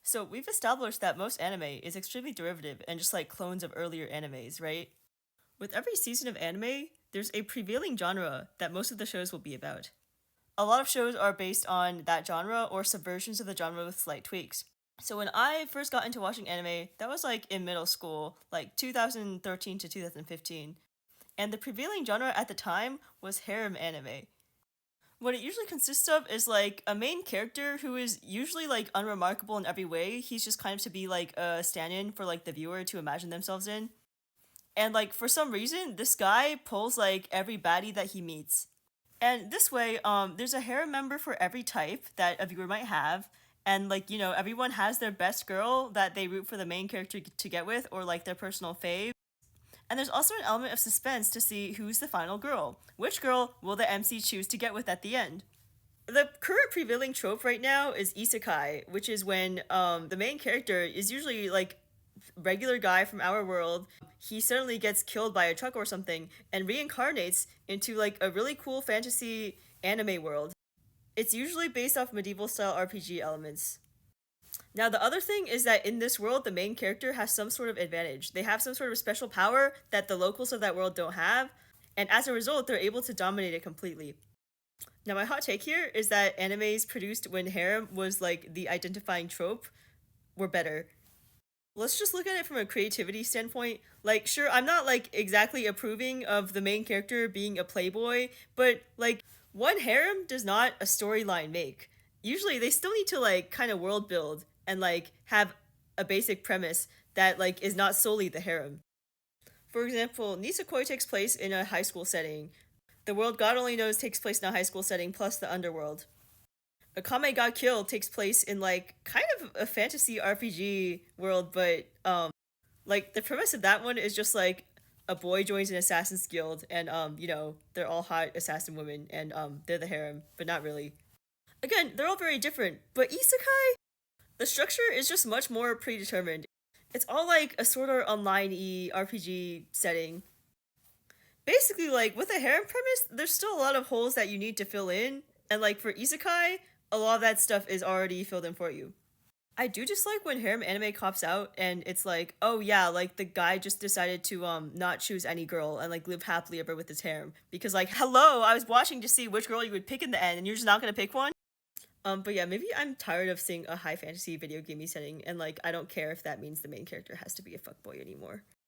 So we've established that most anime is extremely derivative and just like clones of earlier animes, right? With every season of anime, there's a prevailing genre that most of the shows will be about. A lot of shows are based on that genre or subversions of the genre with slight tweaks. So when I first got into watching anime, that was like in middle school, like 2013 to 2015. And the prevailing genre at the time was harem anime. What it usually consists of is like a main character who is usually like unremarkable in every way. He's just kind of to be like a stand-in for like the viewer to imagine themselves in. And like for some reason, this guy pulls like every baddie that he meets. And this way, there's a harem member for every type that a viewer might have. And like, everyone has their best girl that they root for the main character to get with, or like their personal fave. And there's also an element of suspense to see who's the final girl. Which girl will the MC choose to get with at the end? The current prevailing trope right now is Isekai, which is when the main character is usually like regular guy from our world. He suddenly gets killed by a truck or something and reincarnates into like a really cool fantasy anime world. It's usually based off medieval style RPG elements. Now, the other thing is that in this world, the main character has some sort of advantage. They have some sort of special power that the locals of that world don't have, and as a result, they're able to dominate it completely. Now, my hot take here is that animes produced when harem was like the identifying trope were better. Let's just look at it from a creativity standpoint. Like, sure, I'm not like exactly approving of the main character being a playboy, but like, one harem does not a storyline make. Usually, they still need to like kind of world build and like have a basic premise that like is not solely the harem. For example, Nisekoi takes place in a high school setting. The world God only knows takes place in a high school setting, plus the underworld. Akame Got Killed takes place in like kind of a fantasy RPG world, but like the premise of that one is just like a boy joins an assassin's guild and they're all hot assassin women and they're the harem, but not really. Again, they're all very different, but isekai, the structure is just much more predetermined. It's all like a sort of online-y RPG setting. Basically, like with a harem premise, there's still a lot of holes that you need to fill in, and like for isekai, a lot of that stuff is already filled in for you. I do dislike when harem anime cops out and it's like, oh yeah, like the guy just decided to not choose any girl and like live happily ever with his harem because like, hello, I was watching to see which girl you would pick in the end and you're just not gonna pick one. But yeah, maybe I'm tired of seeing a high fantasy video gamey setting and like I don't care if that means the main character has to be a fuckboy anymore.